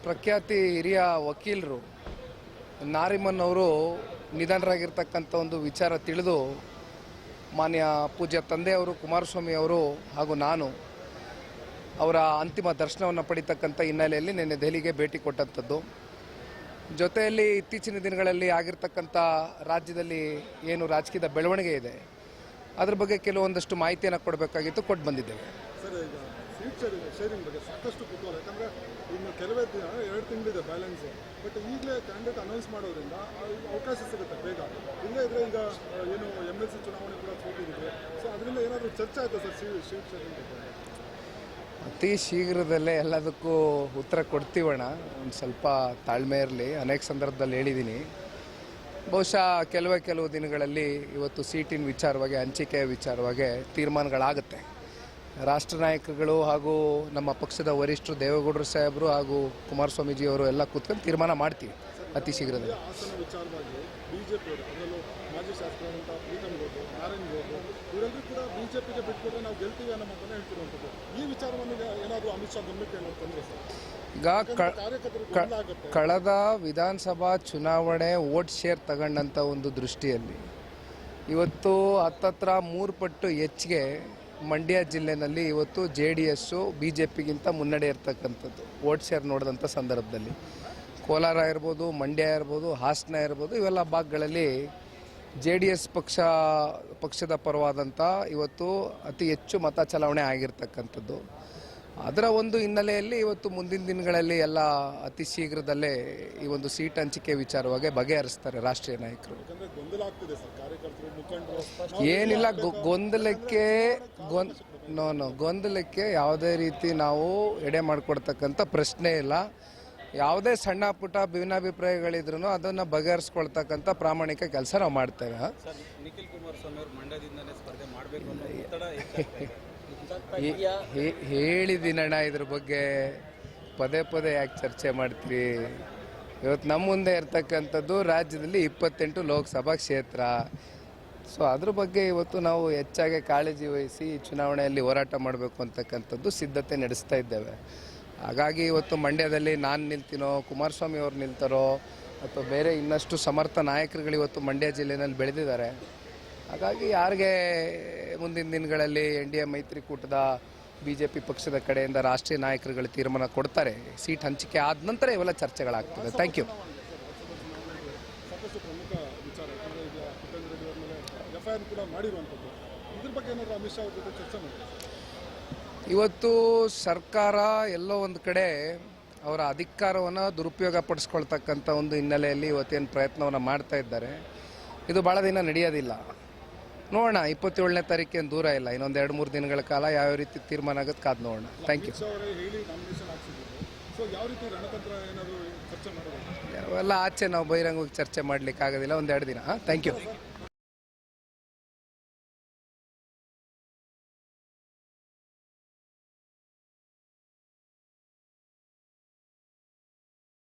ಪ್ರಖ್ಯಾತಿ ಹಿರಿಯ ವಕೀಲರು ನಾರಿಮನ್ ಅವರು ನಿಧನರಾಗಿರ್ತಕ್ಕಂಥ ಒಂದು ವಿಚಾರ ತಿಳಿದು ಮಾನ್ಯ ಪೂಜ್ಯ ತಂದೆಯವರು ಕುಮಾರಸ್ವಾಮಿ ಅವರು ಹಾಗೂ ನಾನು ಅವರ ಅಂತಿಮ ದರ್ಶನವನ್ನು ಪಡಿತಕ್ಕಂಥ ಹಿನ್ನೆಲೆಯಲ್ಲಿ ನಿನ್ನೆ ದೆಹಲಿಗೆ ಭೇಟಿ ಕೊಟ್ಟಂಥದ್ದು. ಜೊತೆಯಲ್ಲಿ ಇತ್ತೀಚಿನ ದಿನಗಳಲ್ಲಿ ಆಗಿರ್ತಕ್ಕಂಥ ರಾಜ್ಯದಲ್ಲಿ ಏನು ರಾಜಕೀಯದ ಬೆಳವಣಿಗೆ ಇದೆ ಅದ್ರ ಬಗ್ಗೆ ಕೆಲವೊಂದಷ್ಟು ಮಾಹಿತಿಯನ್ನು ಕೊಡಬೇಕಾಗಿತ್ತು, ಕೊಟ್ಟು ಬಂದಿದ್ದೇವೆ. ಸರ್, ಈಗ ಸೀಟ್ ಶೇರಿಂಗ್ ಬಗ್ಗೆ ಸಾಕಷ್ಟು ಕುತೂಹಲ. ಯಾಕಂದರೆ ಇನ್ನು ಕೆಲವೇ ದಿನ 2 ತಿಂಗಳಿದೆ ಬ್ಯಾಲೆನ್ಸ್. ಬಟ್ ಈಗಲೇ ಕ್ಯಾಂಡಿಡೇಟ್ ಅನೌನ್ಸ್ ಮಾಡೋದ್ರಿಂದ ಅವಕಾಶ ಸಿಗುತ್ತೆ ಬೇಗ. ಇಲ್ಲೇ ಇದ್ರೆ ಈಗ ಏನು MLC ಚುನಾವಣೆ ಕೂಡ ಸೋತಿದೆ. ಸೊ ಅದರಿಂದ ಏನಾದರೂ ಚರ್ಚೆ ಆಯಿತಾ ಸರ್ ಸೀಟ್ ಶೇರಿಂಗ್ ಬಗ್ಗೆ? ಅತಿ ಶೀಘ್ರದಲ್ಲೇ ಎಲ್ಲದಕ್ಕೂ ಉತ್ತರ ಕೊಡ್ತೀವಣ್ಣ. ಒಂದು ಸ್ವಲ್ಪ ತಾಳ್ಮೆ ಇರಲಿ. ಅನೇಕ ಸಂದರ್ಭದಲ್ಲಿ ಹೇಳಿದ್ದೀನಿ. ಬಹುಶಃ ಕೆಲವು ದಿನಗಳಲ್ಲಿ ಇವತ್ತು ಸೀಟಿನ ವಿಚಾರವಾಗಿ, ಹಂಚಿಕೆಯ ವಿಚಾರವಾಗಿ ತೀರ್ಮಾನಗಳಾಗುತ್ತೆ. ರಾಷ್ಟ್ರ ನಾಯಕರುಗಳು ಹಾಗೂ ನಮ್ಮ ಪಕ್ಷದ ವರಿಷ್ಠರು ದೇವೇಗೌಡರು ಸಾಹೇಬರು ಹಾಗೂ ಕುಮಾರಸ್ವಾಮೀಜಿಯವರು ಎಲ್ಲ ಕೂತ್ಕೊಂಡು ತೀರ್ಮಾನ ಮಾಡ್ತೀವಿ ಅತಿ ಶೀಘ್ರದಲ್ಲಿ. ಹಾಸನ ವಿಚಾರವಾಗಿ ಬಿಜೆಪಿ ಅದರಲ್ಲೂ ಮಾಜಿ ಶಾಸಕರಾದಂಥ ಪ್ರೀತಮ್ ಗೌಡ್ರು, ನಾರಾಯಣ್ ಗೌಡ್ರು ಇವರೆಲ್ಲರೂ ಕೂಡ ಬಿಜೆಪಿಗೆ ಬಿಟ್ಕೊಟ್ರೆ ನಾವು ಗೆಲ್ತೀವಿ ಅನ್ನೋ ಮಾತನ್ನು ಹೇಳ್ತಿರುವಂಥದ್ದು. ಈ ವಿಚಾರವನ್ನು ಏನಾದರೂ ಅಮಿತ್ ಶಾ ಗಮನಕ್ಕೆ ಏನೋ ತಂದರೆ ಸರ್? ಈಗ ಕಳೆದ ವಿಧಾನಸಭಾ ಚುನಾವಣೆ ವೋಟ್ ಶೇರ್ ತಗೊಂಡಂಥ ಒಂದು ದೃಷ್ಟಿಯಲ್ಲಿ ಇವತ್ತು ಹತ್ತತ್ರ 3 ಪಟ್ಟು ಹೆಚ್ಚಿಗೆ ಮಂಡ್ಯ ಜಿಲ್ಲೆಯಲ್ಲಿ ಇವತ್ತು JDS BJPಗಿಂತ ಮುನ್ನಡೆ ಇರ್ತಕ್ಕಂಥದ್ದು ವೋಟ್ ಶೇರ್ ನೋಡಿದಂಥ ಸಂದರ್ಭದಲ್ಲಿ. ಕೋಲಾರ ಇರ್ಬೋದು, ಮಂಡ್ಯ ಇರ್ಬೋದು, ಹಾಸನ ಇರ್ಬೋದು, ಇವೆಲ್ಲ ಭಾಗಗಳಲ್ಲಿ JDS ಪಕ್ಷದ ಪರವಾದಂಥ ಇವತ್ತು ಅತಿ ಹೆಚ್ಚು ಮತ ಚಲಾವಣೆ ಆಗಿರ್ತಕ್ಕಂಥದ್ದು. ಅದರ ಒಂದು ಹಿನ್ನೆಲೆಯಲ್ಲಿ ಇವತ್ತು ಮುಂದಿನ ದಿನಗಳಲ್ಲಿ ಎಲ್ಲ ಅತಿ ಶೀಘ್ರದಲ್ಲೇ ಈ ಒಂದು ಸೀಟ್ ಹಂಚಿಕೆ ವಿಚಾರವಾಗಿ ಬಗೆಹರಿಸ್ತಾರೆ ರಾಷ್ಟ್ರೀಯ ನಾಯಕರು. ಏನಿಲ್ಲ, ಗೊಂದಲಕ್ಕೆ ಯಾವುದೇ ರೀತಿ ನಾವು ಎಡೆ ಮಾಡಿಕೊಡ್ತಕ್ಕಂಥ ಪ್ರಶ್ನೆ ಇಲ್ಲ. ಯಾವುದೇ ಸಣ್ಣ ಪುಟ್ಟ ಭಿನ್ನಾಭಿಪ್ರಾಯಗಳಿದ್ರೂ ಅದನ್ನು ಬಗೆಹರಿಸ್ಕೊಳ್ತಕ್ಕಂಥ ಪ್ರಾಮಾಣಿಕ ಕೆಲಸ ನಾವು ಮಾಡ್ತೇವೆ. ನಿಖಿಲ್ ಕುಮಾರಸ್ವಾಮಿ ಅವರು ಮಂಡ್ಯದಿಂದಲೇ ಸ್ಪರ್ಧೆ ಮಾಡಬೇಕು ಹೇಳಿದ್ದೀನಣ್ಣ. ಇದ್ರ ಬಗ್ಗೆ ಪದೇ ಯಾಕೆ ಚರ್ಚೆ ಮಾಡ್ತೀರಿ? ಇವತ್ತು ನಮ್ಮ ಮುಂದೆ ಇರ್ತಕ್ಕಂಥದ್ದು ರಾಜ್ಯದಲ್ಲಿ 28 ಲೋಕಸಭಾ ಕ್ಷೇತ್ರ. ಸೊ ಅದ್ರ ಬಗ್ಗೆ ಇವತ್ತು ನಾವು ಹೆಚ್ಚಾಗಿ ಕಾಳಜಿ ವಹಿಸಿ ಚುನಾವಣೆಯಲ್ಲಿ ಹೋರಾಟ ಮಾಡಬೇಕು ಅಂತಕ್ಕಂಥದ್ದು ಸಿದ್ಧತೆ ನಡೆಸ್ತಾ ಇದ್ದೇವೆ. ಹಾಗಾಗಿ ಇವತ್ತು ಮಂಡ್ಯದಲ್ಲಿ ನಾನು ನಿಲ್ತೀನೋ, ಕುಮಾರಸ್ವಾಮಿ ಅವ್ರು ನಿಲ್ತಾರೋ, ಅಥವಾ ಬೇರೆ ಇನ್ನಷ್ಟು ಸಮರ್ಥ ನಾಯಕರುಗಳು ಇವತ್ತು ಮಂಡ್ಯ ಜಿಲ್ಲೆಯಲ್ಲಿ ಬೆಳೆದಿದ್ದಾರೆ. ಹಾಗಾಗಿ ಯಾರಿಗೆ ಮುಂದಿನ ದಿನಗಳಲ್ಲಿ NDA ಮೈತ್ರಿಕೂಟದ BJP ಪಕ್ಷದ ಕಡೆಯಿಂದ ರಾಷ್ಟ್ರೀಯ ನಾಯಕರುಗಳು ತೀರ್ಮಾನ ಕೊಡ್ತಾರೆ. ಸೀಟ್ ಹಂಚಿಕೆ ಆದ ನಂತರ ಇವೆಲ್ಲ ಚರ್ಚೆಗಳಾಗ್ತದೆ. Thank you. ಸಾಕಷ್ಟು ಪ್ರಮುಖ ವಿಚಾರ. FIR ಕೂಡ ಮಾಡಿರುವಂಥದ್ದು. ಇದ್ರ ಬಗ್ಗೆ ಏನಾದರೂ ಅಮಿತ್ ಶಾ ಅವ್ರ ಜೊತೆ ಚರ್ಚೆ ಮಾಡಿದ್ರು? ಇವತ್ತು ಸರ್ಕಾರ ಎಲ್ಲೋ ಒಂದು ಕಡೆ ಅವರ ಅಧಿಕಾರವನ್ನು ದುರುಪಯೋಗ ಪಡಿಸ್ಕೊಳ್ತಕ್ಕಂಥ ಒಂದು ಹಿನ್ನೆಲೆಯಲ್ಲಿ ಇವತ್ತೇನು ಪ್ರಯತ್ನವನ್ನು ಮಾಡ್ತಾ ಇದ್ದಾರೆ. ಇದು ಭಾಳ ದಿನ ನಡೆಯೋದಿಲ್ಲ. ನೋಡೋಣ, 27ನೇ ತಾರೀಕೇನು ದೂರ ಇಲ್ಲ. ಇನ್ನೊಂದು 2-3 ದಿನಗಳ ಕಾಲ ಯಾವ ರೀತಿ ತೀರ್ಮಾನ ಆಗುತ್ತೆ ಕಾದು ನೋಡೋಣ. Thank you. ಅವೆಲ್ಲ ಆಚೆ ನಾವು ಬಹಿರಂಗವಾಗಿ ಚರ್ಚೆ ಮಾಡಲಿಕ್ಕೆ ಆಗೋದಿಲ್ಲ. ಒಂದು 2 ದಿನ. Thank you.